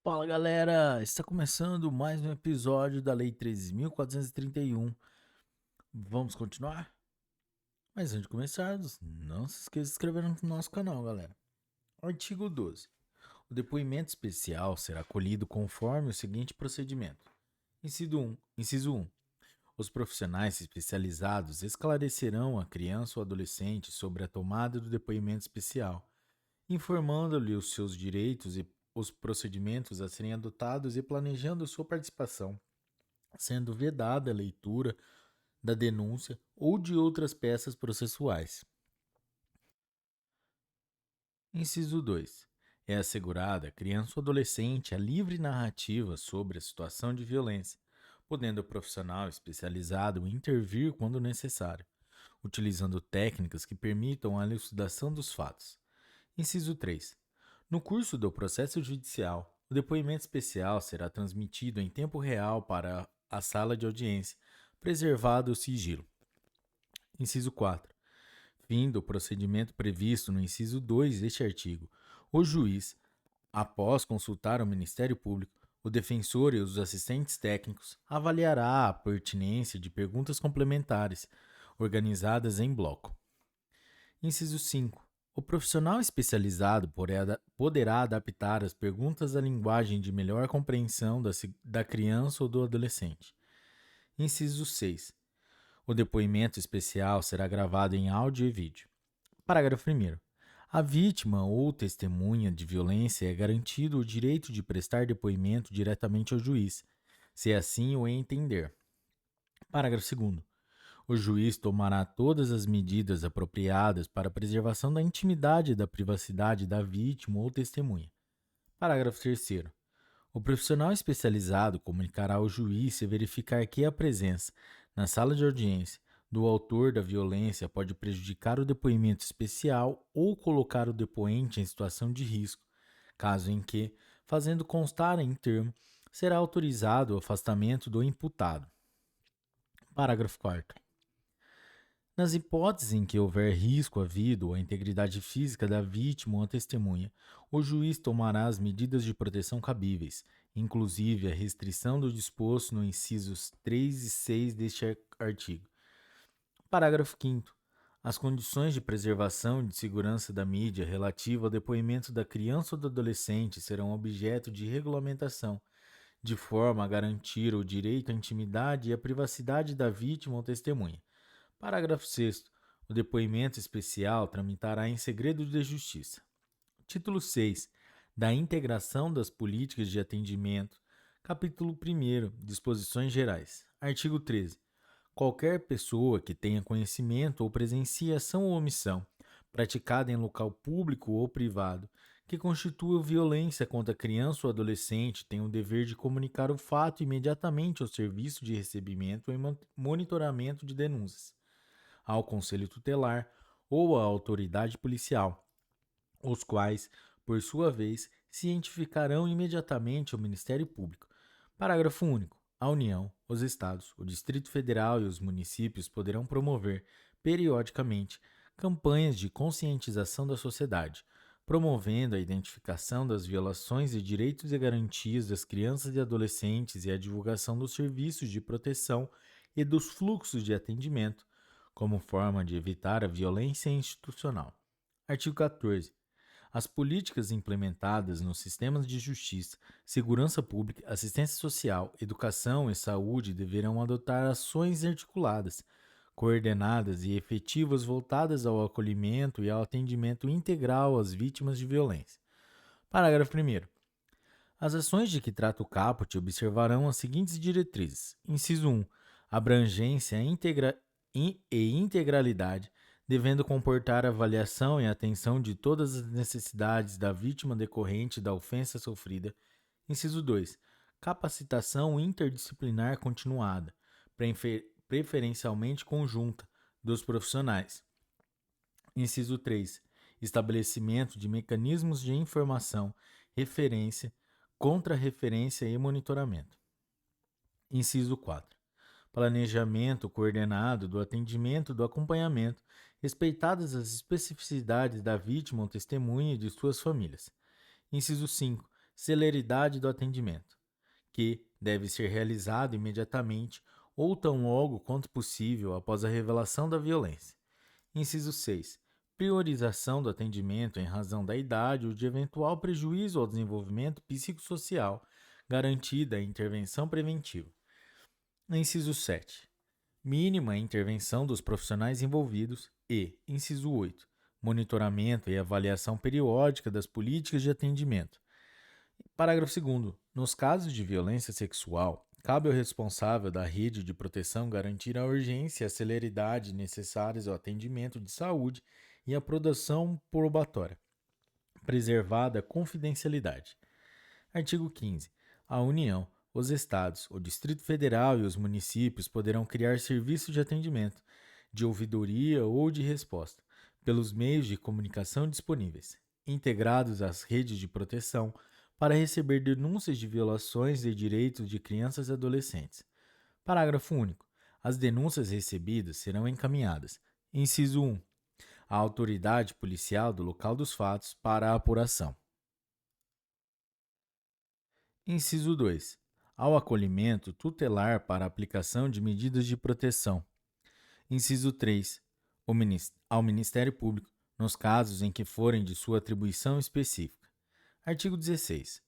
Fala galera, está começando mais um episódio da Lei 13.431. Vamos continuar? Mas antes de começarmos, não se esqueça de se inscrever no nosso canal, galera. Artigo 12. O depoimento especial será colhido conforme o seguinte procedimento. Inciso 1. Os profissionais especializados esclarecerão a criança ou adolescente sobre a tomada do depoimento especial, informando-lhe os seus direitos e os procedimentos a serem adotados e planejando sua participação, sendo vedada a leitura da denúncia ou de outras peças processuais. Inciso 2. É assegurada à criança ou adolescente a livre narrativa sobre a situação de violência, podendo o profissional especializado intervir quando necessário, utilizando técnicas que permitam a elucidação dos fatos. Inciso 3. No curso do processo judicial, o depoimento especial será transmitido em tempo real para a sala de audiência, preservado o sigilo. Inciso 4. Fim do procedimento previsto no inciso 2 deste artigo, o juiz, após consultar o Ministério Público, o defensor e os assistentes técnicos, avaliará a pertinência de perguntas complementares, organizadas em bloco. Inciso 5. O profissional especializado poderá adaptar as perguntas à linguagem de melhor compreensão da criança ou do adolescente. Inciso 6. O depoimento especial será gravado em áudio e vídeo. Parágrafo 1º. A vítima ou testemunha de violência é garantido o direito de prestar depoimento diretamente ao juiz, se assim o entender. Parágrafo 2º. O juiz tomará todas as medidas apropriadas para a preservação da intimidade e da privacidade da vítima ou testemunha. Parágrafo 3º. O profissional especializado comunicará ao juiz se verificar que a presença, na sala de audiência, do autor da violência pode prejudicar o depoimento especial ou colocar o depoente em situação de risco, caso em que, fazendo constar em termo, será autorizado o afastamento do imputado. Parágrafo 4º. Nas hipóteses em que houver risco à vida ou à integridade física da vítima ou à testemunha, o juiz tomará as medidas de proteção cabíveis, inclusive a restrição do disposto no incisos 3 e 6 deste artigo. Parágrafo 5º. As condições de preservação e de segurança da mídia relativa ao depoimento da criança ou do adolescente serão objeto de regulamentação, de forma a garantir o direito à intimidade e à privacidade da vítima ou testemunha. Parágrafo 6º. O depoimento especial tramitará em segredo de justiça. Título 6. Da integração das políticas de atendimento. Capítulo 1º. Disposições gerais. Artigo 13. Qualquer pessoa que tenha conhecimento ou presencie ação ou omissão, praticada em local público ou privado, que constitua violência contra criança ou adolescente, tem o dever de comunicar o fato imediatamente ao Serviço de Recebimento e Monitoramento de Denúncias, ao Conselho Tutelar ou à autoridade policial, os quais, por sua vez, cientificarão imediatamente ao Ministério Público. Parágrafo único. A União, os Estados, o Distrito Federal e os municípios poderão promover, periodicamente, campanhas de conscientização da sociedade, promovendo a identificação das violações de direitos e garantias das crianças e adolescentes e a divulgação dos serviços de proteção e dos fluxos de atendimento, como forma de evitar a violência institucional. Artigo 14. As políticas implementadas nos sistemas de justiça, segurança pública, assistência social, educação e saúde deverão adotar ações articuladas, coordenadas e efetivas voltadas ao acolhimento e ao atendimento integral às vítimas de violência. Parágrafo 1º. As ações de que trata o caput observarão as seguintes diretrizes. Inciso 1. Abrangência e integralidade, devendo comportar avaliação e atenção de todas as necessidades da vítima decorrente da ofensa sofrida. Inciso 2. Capacitação interdisciplinar continuada, preferencialmente conjunta, dos profissionais. Inciso 3. Estabelecimento de mecanismos de informação, referência, contra-referência e monitoramento. Inciso 4. Planejamento coordenado do atendimento do acompanhamento, respeitadas as especificidades da vítima ou testemunha e de suas famílias. Inciso 5. celeridade do atendimento, que deve ser realizado imediatamente ou tão logo quanto possível após a revelação da violência. Inciso 6. Priorização do atendimento em razão da idade ou de eventual prejuízo ao desenvolvimento psicossocial, garantida a intervenção preventiva. Inciso 7. Mínima intervenção dos profissionais envolvidos e, inciso 8, monitoramento e avaliação periódica das políticas de atendimento. Parágrafo 2º. Nos casos de violência sexual, cabe ao responsável da rede de proteção garantir a urgência e a celeridade necessárias ao atendimento de saúde e à produção probatória, preservada a confidencialidade. Artigo 15. A União, os Estados, o Distrito Federal e os municípios poderão criar serviços de atendimento, de ouvidoria ou de resposta, pelos meios de comunicação disponíveis, integrados às redes de proteção, para receber denúncias de violações de direitos de crianças e adolescentes. Parágrafo único. As denúncias recebidas serão encaminhadas. Inciso 1. À autoridade policial do local dos fatos para a apuração. Inciso 2. Ao acolhimento tutelar para a aplicação de medidas de proteção. Inciso 3. Ao Ministério Público, nos casos em que forem de sua atribuição específica. Artigo 16.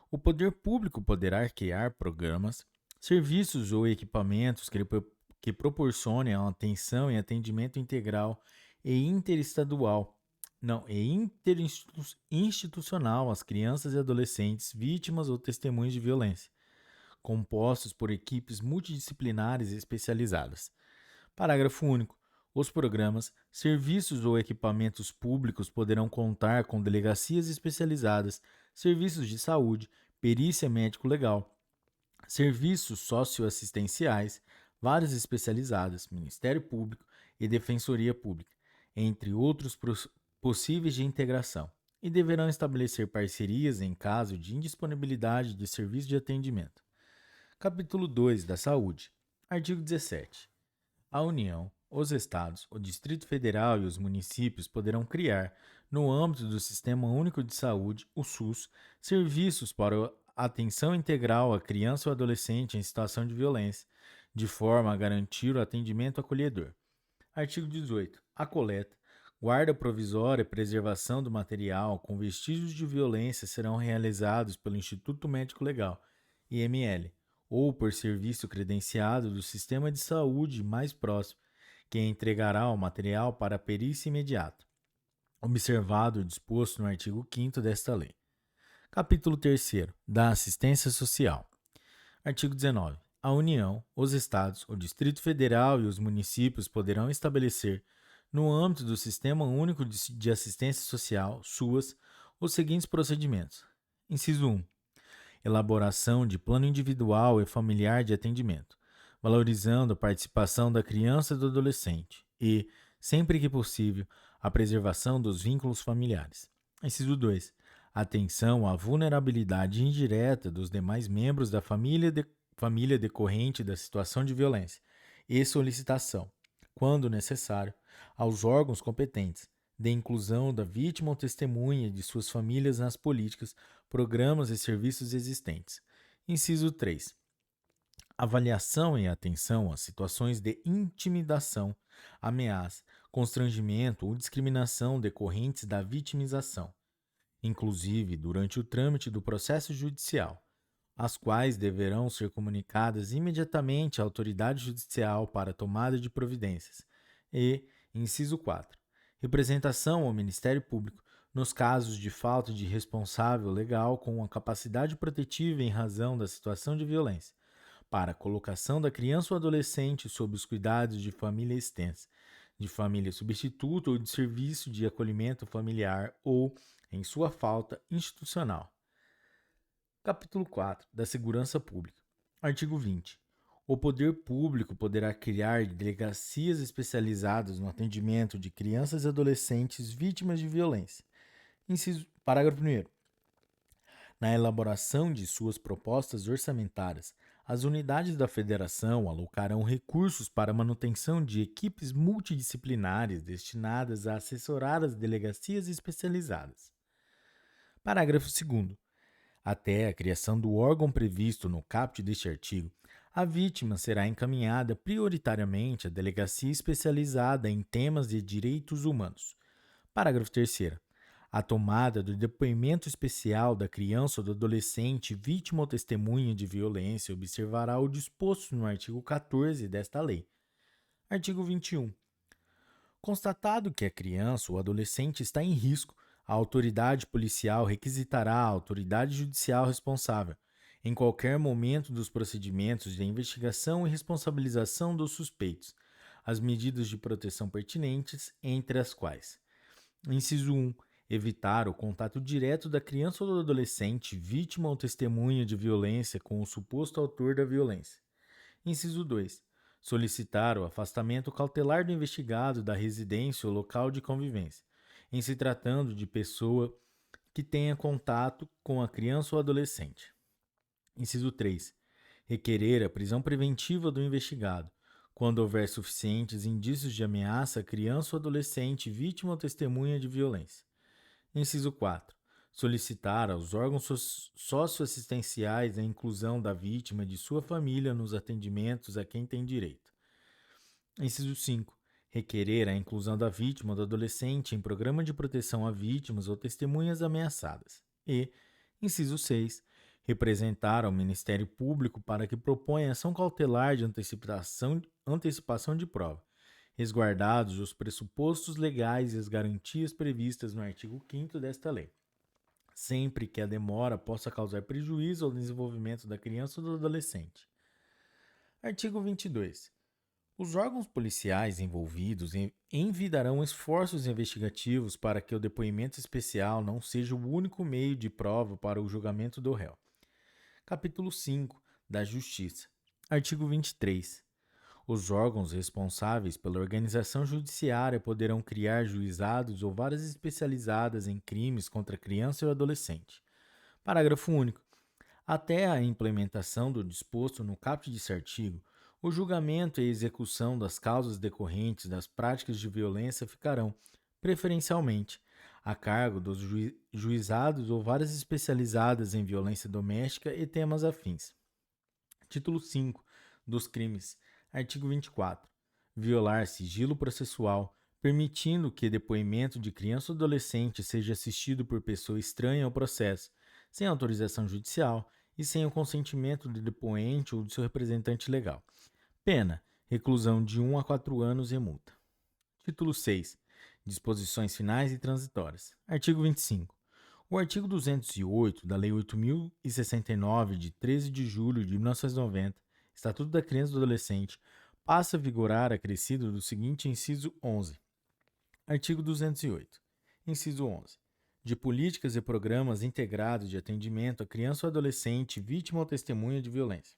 O poder público poderá criar programas, serviços ou equipamentos que proporcionem a atenção e atendimento integral e interinstitucional às crianças e adolescentes vítimas ou testemunhas de violência, compostos por equipes multidisciplinares e especializadas. Parágrafo único. Os programas, serviços ou equipamentos públicos poderão contar com delegacias especializadas, serviços de saúde, perícia médico-legal, serviços socioassistenciais, varas especializadas, Ministério Público e Defensoria Pública, entre outros possíveis de integração, e deverão estabelecer parcerias em caso de indisponibilidade de serviço de atendimento. Capítulo 2 da Saúde. Artigo 17. A União, os Estados, o Distrito Federal e os municípios poderão criar, no âmbito do Sistema Único de Saúde, o SUS, serviços para a atenção integral à criança ou adolescente em situação de violência, de forma a garantir o atendimento acolhedor. Artigo 18. A coleta, guarda provisória e preservação do material com vestígios de violência serão realizados pelo Instituto Médico Legal, IML, ou por serviço credenciado do sistema de saúde mais próximo, que entregará o material para a perícia imediata, observado o disposto no artigo 5º desta lei. Capítulo 3º da Assistência Social. Artigo 19. A União, os Estados, o Distrito Federal e os municípios poderão estabelecer, no âmbito do Sistema Único de Assistência Social, SUAS, os seguintes procedimentos. Inciso 1. Elaboração de plano individual e familiar de atendimento, valorizando a participação da criança e do adolescente e, sempre que possível, a preservação dos vínculos familiares. Inciso 2. Atenção à vulnerabilidade indireta dos demais membros da família decorrente da situação de violência e solicitação, quando necessário, aos órgãos competentes, de inclusão da vítima ou testemunha e de suas famílias nas políticas, programas e serviços existentes. Inciso 3. Avaliação e atenção às situações de intimidação, ameaça, constrangimento ou discriminação decorrentes da vitimização, inclusive durante o trâmite do processo judicial, as quais deverão ser comunicadas imediatamente à autoridade judicial para tomada de providências. E, inciso 4. Representação ao Ministério Público nos casos de falta de responsável legal com a capacidade protetiva em razão da situação de violência, para a colocação da criança ou adolescente sob os cuidados de família extensa, de família substituta ou de serviço de acolhimento familiar ou, em sua falta, institucional. Capítulo 4 da Segurança Pública. Artigo 20. O poder público poderá criar delegacias especializadas no atendimento de crianças e adolescentes vítimas de violência. Parágrafo 1º. Na elaboração de suas propostas orçamentárias, as unidades da Federação alocarão recursos para a manutenção de equipes multidisciplinares destinadas a assessorar as delegacias especializadas. Parágrafo 2º. Até a criação do órgão previsto no caput deste artigo, a vítima será encaminhada prioritariamente à delegacia especializada em temas de direitos humanos. Parágrafo 3º. A tomada do depoimento especial da criança ou do adolescente vítima ou testemunha de violência observará o disposto no artigo 14 desta lei. Artigo 21. Constatado que a criança ou adolescente está em risco, a autoridade policial requisitará a autoridade judicial responsável, em qualquer momento dos procedimentos de investigação e responsabilização dos suspeitos, as medidas de proteção pertinentes, entre as quais: inciso 1. Evitar o contato direto da criança ou do adolescente vítima ou testemunha de violência com o suposto autor da violência. Inciso 2. Solicitar o afastamento cautelar do investigado da residência ou local de convivência, em se tratando de pessoa que tenha contato com a criança ou adolescente. Inciso 3. Requerer a prisão preventiva do investigado, quando houver suficientes indícios de ameaça à criança ou adolescente vítima ou testemunha de violência. Inciso 4. Solicitar aos órgãos socioassistenciais a inclusão da vítima e de sua família nos atendimentos a quem tem direito. Inciso 5. Requerer a inclusão da vítima ou do adolescente em programa de proteção a vítimas ou testemunhas ameaçadas. E, inciso 6. Representar ao Ministério Público para que proponha ação cautelar de antecipação de prova, resguardados os pressupostos legais e as garantias previstas no artigo 5º desta lei, sempre que a demora possa causar prejuízo ao desenvolvimento da criança ou do adolescente. Artigo 22. Os órgãos policiais envolvidos envidarão esforços investigativos para que o depoimento especial não seja o único meio de prova para o julgamento do réu. Capítulo 5 da Justiça. Artigo 23. Os órgãos responsáveis pela organização judiciária poderão criar juizados ou varas especializadas em crimes contra a criança e o adolescente. Parágrafo único. Até a implementação do disposto no caput deste artigo, o julgamento e a execução das causas decorrentes das práticas de violência ficarão, preferencialmente, a cargo dos juizados ou varas especializadas em violência doméstica e temas afins. Título 5 dos crimes. Artigo 24. Violar sigilo processual, permitindo que depoimento de criança ou adolescente seja assistido por pessoa estranha ao processo, sem autorização judicial e sem o consentimento do depoente ou do seu representante legal. Pena: reclusão de 1 a 4 anos e multa. Título 6. Disposições finais e transitórias. Artigo 25. O artigo 208 da Lei 8.069, de 13 de julho de 1990, Estatuto da Criança e do Adolescente, passa a vigorar acrescido do seguinte inciso 11. Artigo 208. Inciso 11. De políticas e programas integrados de atendimento à criança ou adolescente vítima ou testemunha de violência.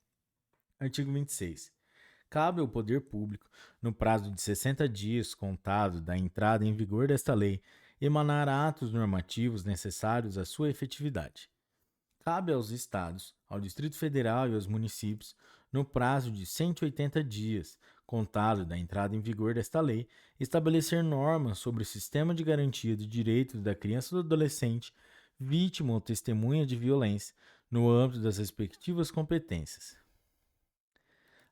Artigo 26. Cabe ao poder público, no prazo de 60 dias contado da entrada em vigor desta lei, emanar atos normativos necessários à sua efetividade. Cabe aos Estados, ao Distrito Federal e aos municípios, no prazo de 180 dias, contado da entrada em vigor desta lei, estabelecer normas sobre o sistema de garantia de direitos da criança ou do adolescente, vítima ou testemunha de violência, no âmbito das respectivas competências.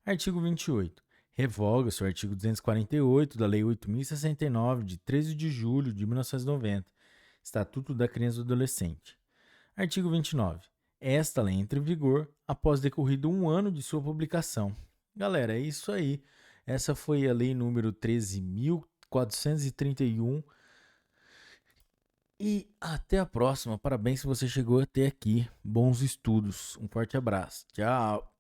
Artigo 28. Revoga-se o artigo 248 da Lei 8.069, de 13 de julho de 1990, Estatuto da Criança e do Adolescente. Artigo 29. Esta lei entra em vigor após decorrido 1 ano de sua publicação. Galera, é isso aí. Essa foi a lei número 13.431. E até a próxima. Parabéns se você chegou até aqui. Bons estudos. Um forte abraço. Tchau.